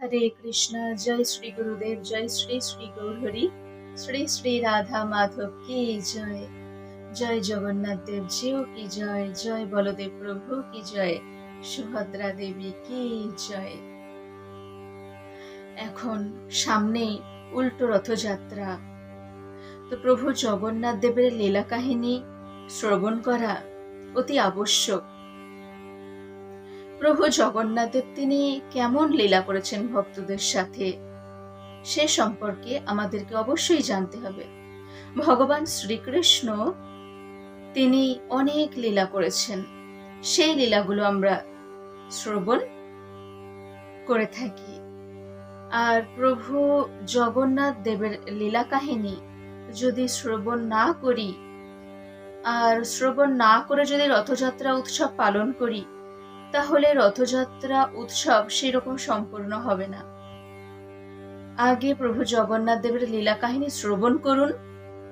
हरे कृष्णा। जय श्री गुरुदेव। जय श्री श्री गौरहरि। श्री श्री राधा माधव की जय। जय जगन्नाथ देव जीव की जय। जय बलदेव प्रभु की जय। सुभद्रा देवी की जय। এখন সামনে উল্টো রথযাত্রা। তো প্রভু জগন্নাথ দেবের লীলা কাহিনী শ্রবণ করা অতি আবশ্যক। প্রভু জগন্নাথ দেব তিনি কেমন লীলা করেছেন ভক্তদের সাথে সে সম্পর্কে আমাদেরকে অবশ্যই জানতে হবে। ভগবান শ্রীকৃষ্ণ তিনি অনেক লীলা করেছেন, সেই লীলাগুলো আমরা শ্রবণ করে থাকি। আর প্রভু জগন্নাথ দেবের লীলা কাহিনী যদি শ্রবণ না করি আর শ্রবণ না করে যদি রথযাত্রা উৎসব পালন করি, তাহলে রথযাত্রা উৎসব সেরকম সম্পূর্ণ হবে না। আগে প্রভু জগন্নাথ দেবের লীলা কাহিনী শ্রবণ করুন,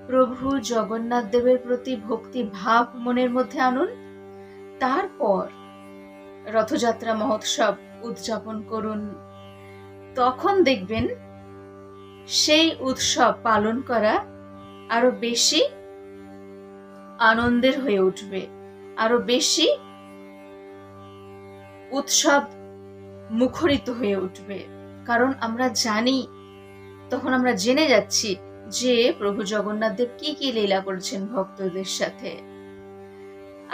প্রভু জগন্নাথ দেবের প্রতি ভক্তি ভাব মনের মধ্যে আনুন, তারপর রথযাত্রা মহোৎসব উদযাপন করুন। তখন দেখবেন সেই উৎসব পালন করা আরো বেশি আনন্দের হয়ে উঠবে, আরো বেশি উৎসব মুখরিত হয়ে উঠবে। কারণ আমরা জানি, তখন আমরা জেনে যাচ্ছি যে প্রভু জগন্নাথ দেব কি কি লীলা করেছেন ভক্তদের সাথে।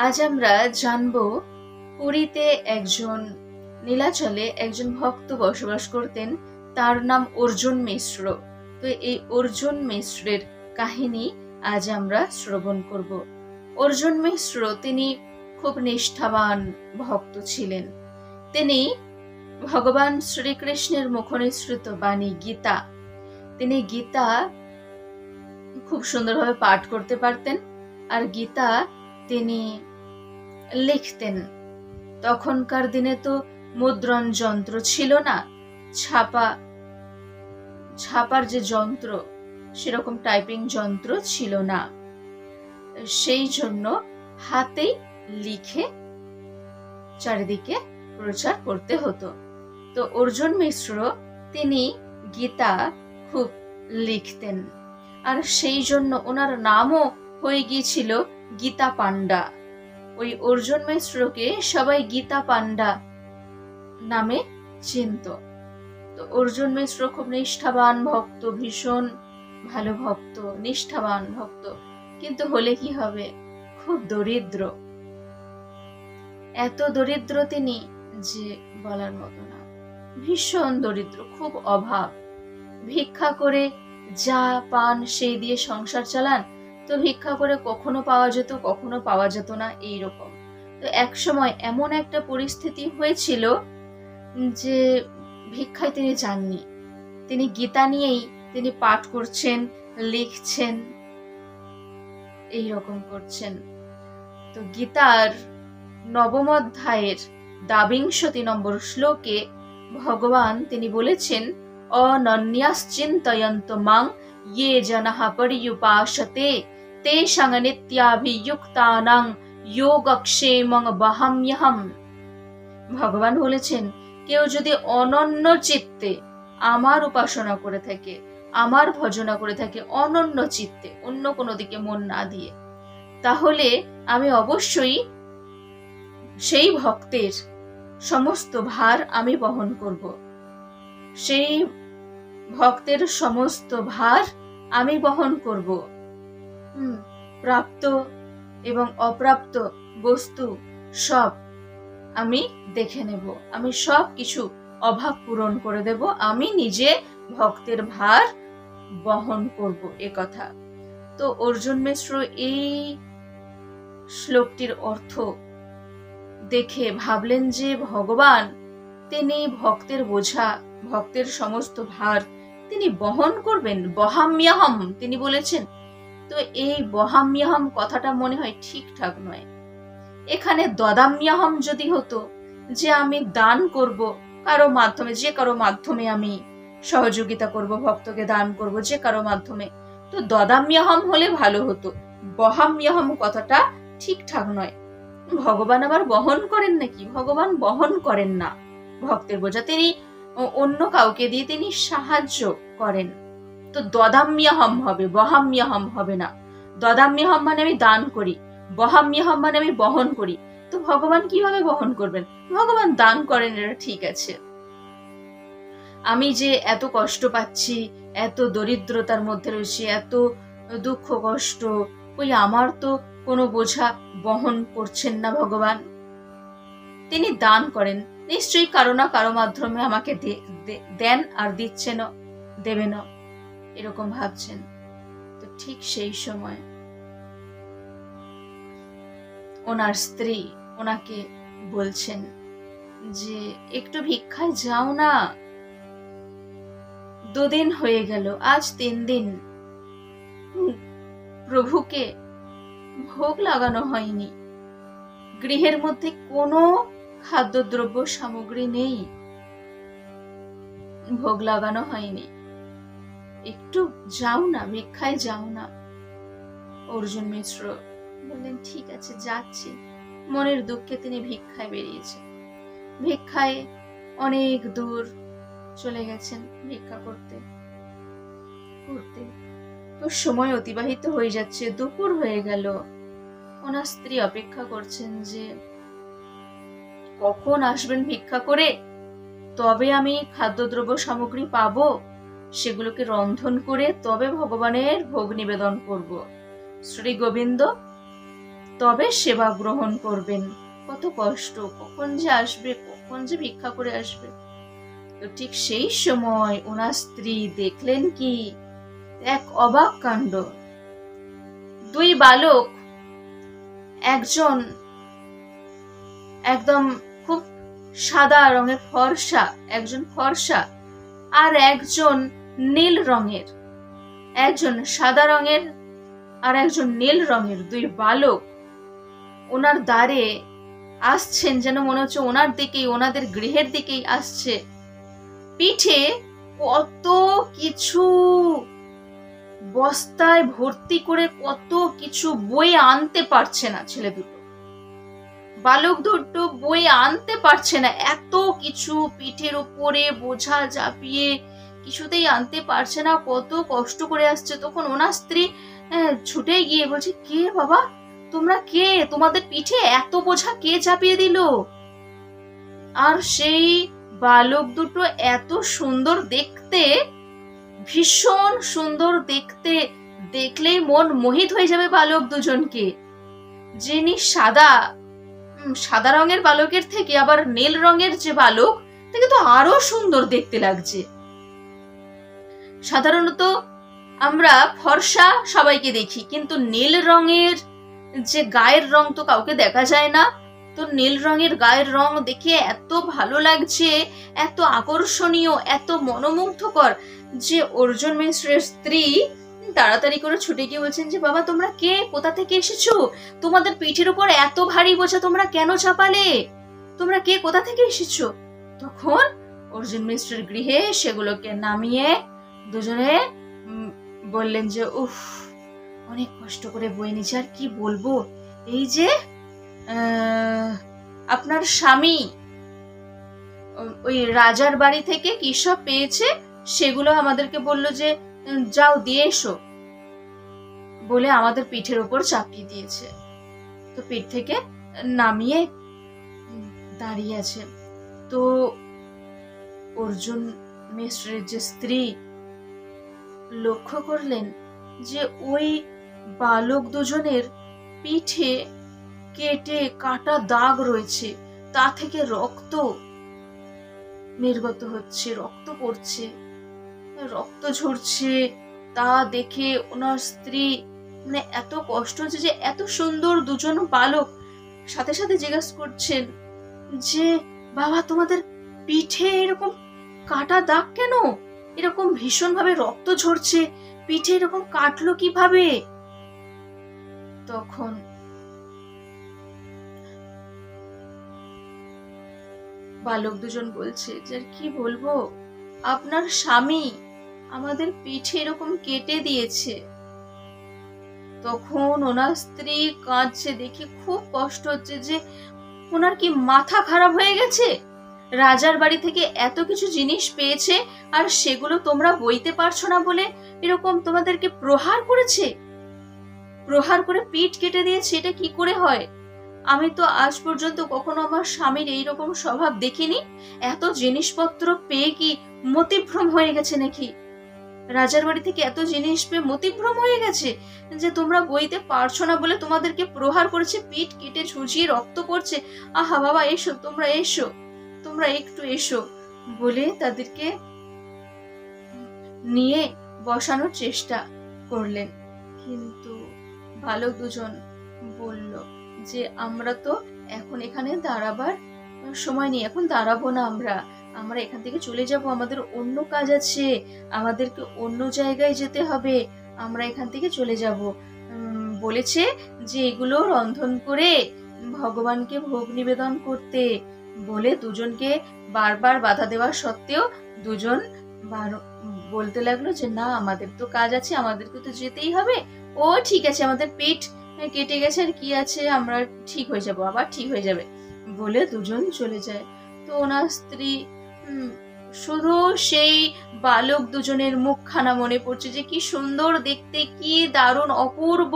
আজ আমরা জানবো পুরীতে একজন নীলাচলে একজন ভক্ত বসবাস করতেন, তার নাম অর্জুন মিশ্র। তো এই অর্জুন মিশ্রের কাহিনী আজ আমরা শ্রবণ করব। অর্জুন মিশ্র তিনি খুব নিষ্ঠাবান ভক্ত ছিলেন। তিনি ভগবান শ্রীকৃষ্ণের মুখনিসৃত বাণী গীতা, তিনি গীতা খুব সুন্দরভাবে পাঠ করতে পারতেন আর গীতা তিনি লিখতেন। তখনকার দিনে তো মুদ্রণ যন্ত্র ছিল না, ছাপার যে যন্ত্র সেরকম টাইপিং যন্ত্র ছিল না, সেই জন্য হাতেই লিখে চারিদিকে প্রচার করতে হতো। তো অর্জুন মিশ্র তিনি গীতা খুব লিখতেন আর সেই জন্য ওনার নামও হয়ে গিয়েছিল গীতা পান্ডা। ওই অর্জুন মিশ্রকে সবাই গীতা পান্ডা নামে চিনত। তো অর্জুন মিশ্র খুব নিষ্ঠাবান ভক্ত, ভীষণ ভালো ভক্ত, নিষ্ঠাবান ভক্ত। কিন্তু হলে কি হবে, খুব দরিদ্র, এত দরিদ্র তিনি যে বলার মতো না, ভীষণ দরিদ্র, খুব অভাব। ভিক্ষা করে যা পান সেই দিয়ে সংসার চালান। তো ভিক্ষা করে কখনো পাওয়া যেত, কখনো পাওয়া যেত না, এইরকম। তো এক সময় এমন একটা পরিস্থিতি হয়েছিল যে ভিক্ষায় তিনি যাননি, তিনি গীতা নিয়েই তিনি পাঠ করছেন, লিখছেন, এইরকম করছেন। তো গীতার 9ম অধ্যায়ের 22 নম্বর শ্লোকে ভগবান তিনি বলেছেন, অনন্যাশ্চিন্তয়ন্ত মাং ইয়ে জনাঃ পর্যুপাসতে তেষাং নিত্যাভিযুক্তানাং যোগক্ষেমং বহাম্যহম। ভগবান বলেছেন, কেউ যদি অনন্য চিত্তে আমার উপাসনা করে থাকে, আমার ভজনা করে থাকে, অনন্য চিত্তে, অন্য কোনো দিকে মন না দিয়ে, তাহলে আমি অবশ্যই সেই ভক্তের সমস্ত ভার আমি বহন করব। সেই ভক্তের সমস্ত ভার আমি বহন করব। প্রাপ্ত এবং অপ্রাপ্ত বস্তু সব আমি দেখে নেব, আমি সব কিছু অভাব পূরণ করে দেব, আমি নিজে ভক্তের ভার বহন করব, এ কথা। তো অর্জুন মিশ্র এই শ্লোকটির অর্থ দেখে ভাবলেন যে ভগবান তিনি ভক্তের বোঝা, ভক্তের সমস্ত ভার তিনি বহন করবেন। বহাম্যহম তিনি বলেছেন। তো এই বহাম্যহম কথাটা মনে হয় ঠিকঠাক নয়। এখানে দদাম্যহম যদি হতো, যে আমি দান করব কারো মাধ্যমে, যে কারো মাধ্যমে আমি সহযোগিতা করব, ভক্তকে দান করব যে কারো মাধ্যমে, তো দদাম্যহম হলে ভালো হতো। বহাম্যহম কথাটা ঠিকঠাক নয়। ভগবান আবার বহন করেন নাকি? ভগবান বহন করেন না ভক্তের বোঝা। তিনি অন্য কাউকে দিয়ে তিনি সাহায্য করেন। তো দদাম্যহম হবে, বহাম্যহম হবে না। দদাম্যহম মানে আমি দান করি, বহাম্যহম মানে আমি বহন করি। তো ভগবান কিভাবে বহন করবেন? ভগবান দান করেন, এটা ঠিক আছে। আমি যে এত কষ্ট পাচ্ছি, এত দরিদ্রতার মধ্যে রয়েছি, এত দুঃখ কষ্ট, ওই আমার তো কোনো বোঝা বহন করছেন না ভগবান। তিনি দান করেন, নিশ্চয়ই কারো না কারো মাধ্যমে আমাকে দেন আর দিচ্ছেন, দেবেন, এরকম ভাবছেন। তো ঠিক সেই সময় ওনার স্ত্রী ওনাকে বলছেন যে একটু ভিক্ষায় যাও না, 2 দিন হয়ে গেল, আজ 3 দিন প্রভুকে ভোগ লাগানো হয়নি, গৃহের মধ্যে কোনো খাদ্যদ্রব্য সামগ্রী নেই, ভোগ লাগানো হয়নি, একটু যাও না, ভিক্ষায় যাও না। অর্জুন মিশ্র বললেন ঠিক আছে যাচ্ছি। মনের দুঃখে তিনি ভিক্ষায় বেরিয়েছেন। ভিক্ষায় অনেক দূর চলে গেছেন ভিক্ষা করতে করতে। তো সময় অতিবাহিত হয়ে যাচ্ছে, দুপুর হয়ে গেল। ওনার স্ত্রী অপেক্ষা করছেন যে কখন আসবেন ভিক্ষা করে, তবে আমি খাদ্যদ্রব্য সামগ্রী পাবো, সেগুলোকে রন্ধন করে তবে ভগবানের ভোগ নিবেদন করব, শ্রী গোবিন্দ তবে সেবা গ্রহণ করবেন। কত কষ্ট, কখন যে আসবে, কখন যে ভিক্ষা করে আসবে। তো ঠিক সেই সময় ওনার স্ত্রী দেখলেন কি এক অবাক কাণ্ড। 2 বালক, একজন একদম খুব সাদা রঙের ফর্সা, একজন ফর্সা, আর একজন নীল রঙের, একজন সাদা রঙের আর একজন নীল রঙের 2 বালক ওনার দ্বারে আসছেন, যেন মনে হচ্ছে ওনার দিকেই, ওনাদের গৃহের দিকেই আসছে। পিঠে কত কিছু বস্তায় ভর্তি করে কত কিছু বয়ে আনতে পারছে না ছেলে দুটো, বালক দুটো বয়ে আনতে পারছে না, এত কিছু পিঠের উপরে বোঝা চাপিয়ে কিছুতেই আনতে পারছে না, কত কষ্ট করে আসছে। তখন ওনার স্ত্রী ছুটে গিয়ে বলছে কে বাবা, তোমরা কে, তোমাদের পিঠে এত বোঝা কে চাপিয়ে দিল? আর সেই বালক দুটো এত সুন্দর দেখতে, ভীষণ সুন্দর দেখতে, দেখলেই মন মোহিত হয়ে যাবে বালক দুজনকে। যিনি সাদা রঙের বালকের থেকে আবার নীল রঙের যে বালক, তাকে তো আরো সুন্দর দেখতে লাগছে। সাধারণত আমরা ফর্সা সবাইকে দেখি, কিন্তু নীল রঙের যে গায়ের রং তো কাউকে দেখা যায় না। তো নীল রঙের গায়ের রং দেখে এত ভালো লাগছে, এত আকর্ষণীয়, এত মনোমুগ্ধকর যে অর্জুন মিশ্রের স্ত্রী তাড়াতাড়ি করে ছুটে গিয়ে বলছেন যে বাবা তোমরা কে, কোথা থেকে এসেছো, তোমাদের পিঠের উপর এত ভারী বোঝা তোমরা কেন চাপালে, তোমরা কে, কোথা থেকে এসেছো? তখন অর্জুন মিশ্রের গৃহে সেগুলোকে নামিয়ে দুজনে বললেন যে উফ, অনেক কষ্ট করে বয়ে নিচ্ছে, আর কি বলবো, এই যে আপনার স্বামী ওই রাজার বাড়ি থেকে কি সব পেয়েছে সেগুলো আমাদেরকে বললো যে যাও দিয়ে এসো, বলে আমাদের পিঠের উপর চাপিয়ে দিয়েছে। তো পিঠ থেকে নামিয়ে দাঁড়িয়ে আছে। তো অর্জুন মিশ্রের যে স্ত্রী লক্ষ্য করলেন যে ওই বালক দুজনের পিঠে কেটে কাটা দাগ রয়েছে, তা থেকে রক্ত নির্গত হচ্ছে, রক্ত পড়ছে, রক্ত ঝরছে। তা দেখে ওনার স্ত্রী মানে এত কষ্ট হচ্ছে যে এত সুন্দর দুজন বালক সাথে সাথে জিজ্ঞাসা করছেন যে বাবা তোমাদের পিঠে এরকম কাটা দাগ কেন, এরকম ভীষণ ভাবে রক্ত ঝরছে, পিঠে এরকম কাটলো কিভাবে? তখন বালক দুজন বলছে যে কি বলবো, আপনার স্বামী আমাদের পিঠে এরকম কেটে দিয়েছে। তখন ওনার স্ত্রী কাঁদছে, দেখে খুব কষ্ট হচ্ছে যে ওনার কি মাথা খারাপ হয়ে গেছে, রাজার বাড়ি থেকে এত কিছু জিনিস পেয়েছে, আর সেগুলো তোমরা বইতে পারছো না বলে এরকম তোমাদেরকে প্রহার করেছে, প্রহার করে পিঠ কেটে দিয়েছে। এটা কি করে হয়? আমি তো আজ পর্যন্ত কখনো আমার স্বামীর এইরকম স্বভাব দেখিনি। এত জিনিসপত্র পেয়ে কি মতিভ্রম হয়ে গেছে নাকি? রাজার বাড়ি থেকে এত জিনিস পেয়ে মতিভ্রম হয়ে গেছে যে তোমরা বইতে পারছো না বলে তোমাদেরকে প্রহার করেছে, পিঠ কেটে ঝুঁঝিয়ে রক্ত পড়ছে। আহা বাবা, এসো, তোমরা এসো, তোমরা একটু এসো বলে তাদেরকে নিয়ে বসানোর চেষ্টা করলেন। কিন্তু বালক দুজন বলল যে আমরা তো এখন এখানে দাঁড়াবার সময় নেই, এখন দাঁড়াবো না, আমরা এখান থেকে চলে যাব, আমাদের অন্য কাজ আছে, আমাদেরকে অন্য জায়গায় যেতে হবে, আমরা এখান থেকে চলে যাব। বলেছে যে এগুলো রন্ধন করে ভগবানকে ভোগ নিবেদন করতে, বলে দুজনকে বারবার বাধা দেওয়া সত্ত্বেও দুজন বলতে লাগলো যে না, আমাদের তো কাজ আছে, আমাদেরকে তো যেতেই হবে। ও ঠিক আছে, আমাদের পেট কেটে গেছে, আর কি আছে, আমরা ঠিক হয়ে যাব, আবার ঠিক হয়ে যাবে বলে দুজন চলে যায়। তো ওনার স্ত্রী শুধু সেই বালক দুজনের মুখখানা মনে পড়ছে, যে কি সুন্দর দেখতে, কি দারুণ অপূর্ব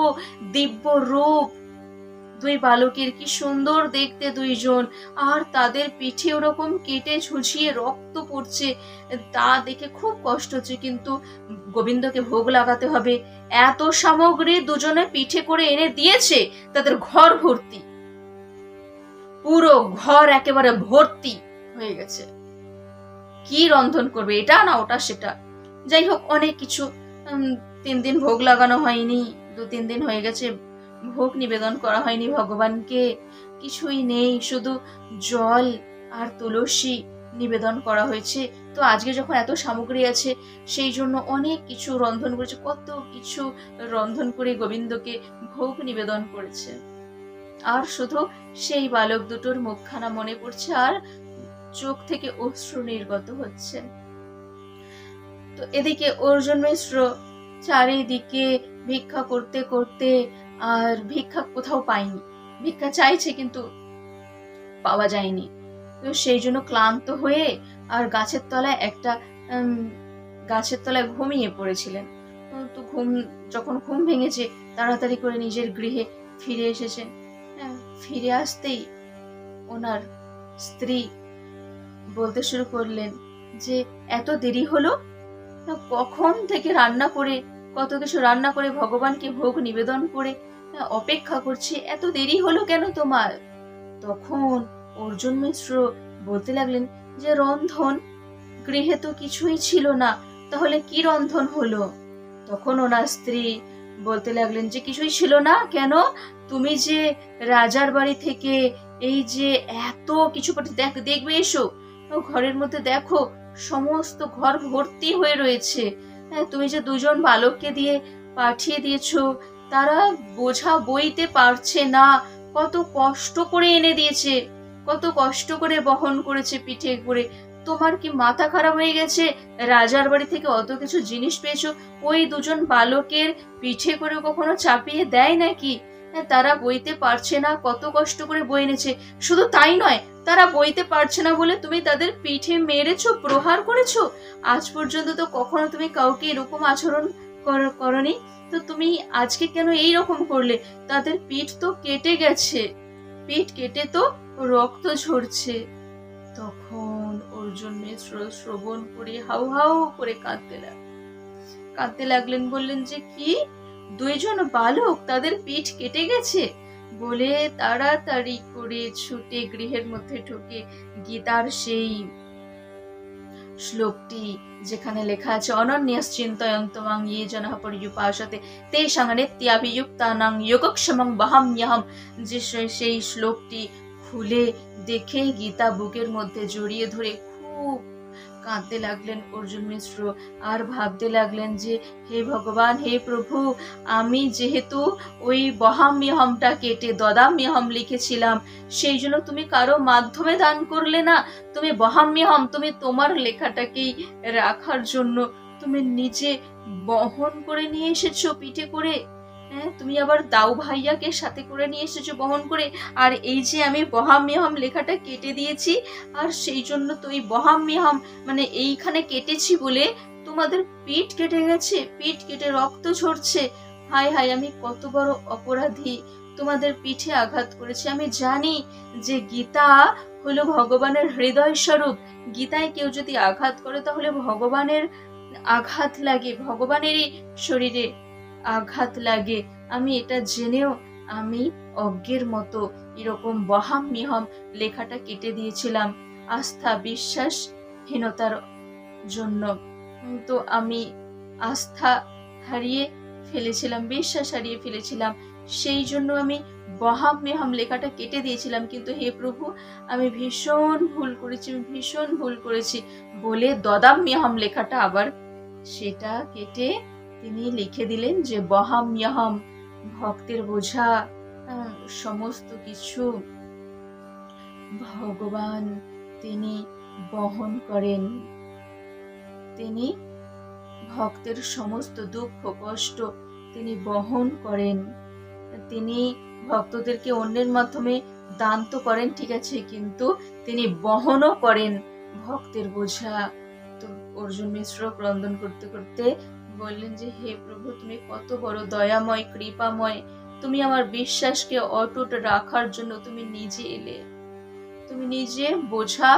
দিব্য রূপ দুই বালকের, কি সুন্দর দেখতে দুইজন, আর তাদের পিঠে ওরকম কেটে ঝুঁঝিয়ে রক্ত পড়ছে, তা দেখে খুব কষ্ট হচ্ছে। কিন্তু গোবিন্দকে ভোগ লাগাতে হবে, এত সামগ্রী দুজনে পিঠে করে এনে দিয়েছে, তাদের ঘর ভর্তি, পুরো ঘর একেবারে ভর্তি হয়ে গেছে। কি রন্ধন করবে, এটা না ওটা সেটা, যাই হোক অনেক কিছু। 3 দিন ভোগ লাগানো হয়নি, 2-3 দিন হয়ে গেছে, ভোগ নিবেদন করা হয়নি ভগবানকে, কিছুই নেই, শুধু জল আর তুলসী নিবেদন করা হয়েছে। তো আজকে যখন এত সামগ্রী আছে, সেই জন্য অনেক কিছু রন্ধন করেছে, কত কিছু রন্ধন করে গোবিন্দকে ভোগ নিবেদন করেছে। আর শুধু সেই বালক দুটোর মুখখানা মনে পড়ছে, আর চোখ থেকে অশ্রু নির্গত হচ্ছে। তো এদিকে অর্জুন মিশ্র চারিদিকে ভিক্ষা করতে করতে, আর ভিক্ষা কোথাও পায়নি, ভিক্ষা চাইছে কিন্তু পাওয়া যায়নি। তো সেই জন্য ক্লান্ত হয়ে আর গাছের তলায় ঘুমিয়ে পড়েছিলেন। তো যখন ঘুম ভেঙেছে, তাড়াতাড়ি করে নিজের গৃহে ফিরে এসেছেন। ফিরে আসতেই ওনার স্ত্রী বলতে শুরু করলেন যে এত দেরি হলো, কখন থেকে কত কিছু রান্না করে ভগবানকে ভোগ নিবেদন করে অপেক্ষা করছি, এত দেরি হলো কেন তোমার? তখন অর্জুন মিশ্র বলতে লাগলেন যে রন্ধন, গৃহে তো কিছুই ছিল না, তাহলে কি রন্ধন হলো? তখন ওনার স্ত্রী বলতে লাগলেন যে কিছুই ছিল না কেন, তুমি যে রাজার বাড়ি থেকে এই যে এত কিছু দেখবে, এসো ঘরের মধ্যে দেখো, সমস্ত ঘর ভর্তি হয়ে রয়েছে। তুমি যে দুজন বালককে দিয়ে পাঠিয়ে দিয়েছো, তারা বোঝা বইতে পারছে না, কত কষ্ট করে এনে দিয়েছে, কত কষ্ট করে বহন করেছে পিঠে করে। তোমার কি মাথা খারাপ হয়ে গেছে? রাজার বাড়ি থেকে অত কিছু জিনিস পেয়েছো, ওই দুজন বালকের পিঠে করে কখনো চাপিয়ে দেয় নাকি? তারা বইতে পারছে না, কত কষ্ট করে বয়ে এনেছে। শুধু তাই নয়, তারা বইতে পারছে না বলে তুমি তাদের পিঠে মেরেছো, প্রহার করেছো। আজ পর্যন্ত তো কখনো তুমি কাউকে এরকম আচরণ করনি, তো তুমি আজকে কেন এই রকম করলে? তাদের পিঠ তো কেটে গেছে, পিঠ কেটে তো রক্ত ঝরছে। তখন অর্জুন মিশ্র শ্রবণ করে হাউ হাউ করে কাঁদতে লাগলেন, বললেন যে কি, দুইজন বালক তাদের পিঠ কেটে গেছে? বলে তাড়াতাড়ি করে ছুটে গৃহের মধ্যে ঢুকে গীতার সেই শ্লোকটি যেখানে লেখা আছে অনন্যশ্চিন্তয়ন্তমাং ইয়ে জনঃ পর্যুপাসতে তেষাং নিত্যাভিযুক্তানাং যোগক্ষেমং বহাম্যহম, যে সেই শ্লোকটি খুলে দেখে গীতা বুকের মধ্যে জড়িয়ে ধরে খুব কাঁদতে লাগলেন অর্জুন মিশ্র। আর ভাবতে লাগলেন যে হে ভগবান, হে প্রভু, আমি যেহেতু ওই বহাম্যহমটা কেটে দদাম্যহম লিখেছিলাম, সেই জন্য তুমি কারো মাধ্যমে দান করলে না, তুমি বহাম্যহম, তুমি তোমার লেখাটাকেই রাখার জন্য তুমি নিজে বহন করে নিয়ে এসেছো পিঠে করে। হ্যাঁ, তুমি আবার দাউ ভাইয়াকে সাথে করে নিয়ে এসেছো বহন করে। আর এই যে আমি বহাম্যহম লেখাটা কেটে দিয়েছি, আর সেই জন্য তো এই বহাম্যহম মানে এইখানে কেটেছি বলে তোমাদের পিঠ কেটে গেছে, পিঠ কেটে রক্ত ঝরছে। হায় হায়, আমি কত বড় অপরাধী, তোমাদের পিঠে আঘাত করেছি। আমি জানি যে গীতা হলো ভগবানের হৃদয় স্বরূপ। গীতায় কেউ যদি আঘাত করে তাহলে ভগবানের আঘাত লাগে, ভগবানেরই শরীরে আঘাত লাগে। আমি এটা জেনেও আমি অজ্ঞের মতো এরকম বহাম্যহম লেখাটা কেটে দিয়েছিলাম আস্থা বিশ্বাসহীনতার জন্য। তো আমি আস্থা হারিয়ে ফেলেছিলাম, বিশ্বাস হারিয়ে ফেলেছিলাম, সেই জন্য আমি বহাম্যহম লেখাটা কেটে দিয়েছিলাম। কিন্তু হে প্রভু, আমি ভীষণ ভুল করেছি, ভীষণ ভুল করেছি বলে দদাম্যহম লেখাটা আবার সেটা কেটে তিনি লিখে দিলেন যে বহাম্যহম, ভক্তের বোঝা, সমস্ত কিছু ভগবান তিনি বহন করেন। তিনি ভক্তের সমস্ত দুঃখ কষ্ট তিনি বহন করেন। তিনি ভক্তদেরকে অন্যের মাধ্যমে দান তো করেন, ঠিক আছে, কিন্তু তিনি বহনও করেন ভক্তের বোঝা। তো অর্জুন মিশ্র ক্রন্দন করতে করতে বললেন যে হে প্রভু, তুমি কত বড় দয়াময় কৃপাময়, তুমি আমার বিশ্বাসকে অটুট রাখার জন্য তুমি নিজে এলে, তুমি নিজে বোঝা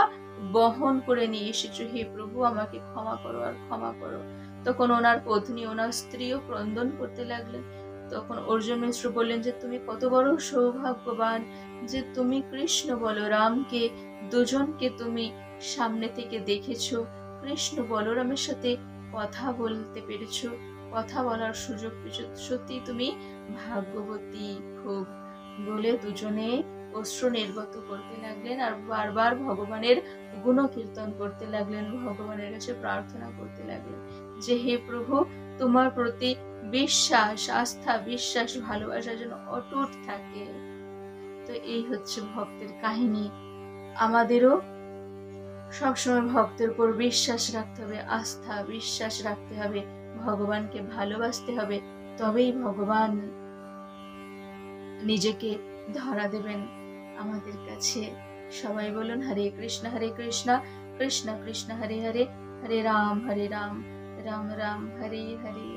বহন করে নিয়ে এসেছো। হে প্রভু, আমাকে ক্ষমা করো আর ক্ষমা করো। তখন ওনার পত্নী, ওনার স্ত্রীও ক্রন্দন করতে লাগলেন। তখন অর্জুন মিশ্র বললেন যে তুমি কত বড় সৌভাগ্যবান যে তুমি কৃষ্ণ বলরামকে দুজনকে তুমি সামনে থেকে দেখেছো, কৃষ্ণ বলরামের সাথে কথা বলতে পেরেছো, কথা বলার সুযোগ পেয়েছো, সত্যি তুমি ভাগ্যবতী খুব, বলে দুজনে অশ্রু নির্গত করতে লাগলেন আর বারবার ভগবানের গুণকীর্তন করতে লাগলেন, ভগবানের কাছে প্রার্থনা করতে লাগলেন যে হে প্রভু, তোমার প্রতি বিশ্বাস, আস্থা, বিশ্বাস, ভালোবাসা যেন অটুট থাকে। তো এই হচ্ছে ভক্তের কাহিনী। আমাদেরও সবসময় ভক্তের উপর বিশ্বাস রাখতে হবে, আস্থা বিশ্বাস রাখতে হবে, ভগবানকে ভালোবাসতে হবে, তবেই ভগবান নিজেকে ধরা দেবেন আমাদের কাছে। সবাই বলুন হরে কৃষ্ণ কৃষ্ণ কৃষ্ণ হরে হরে, হরে রাম রাম রাম হরে হরে।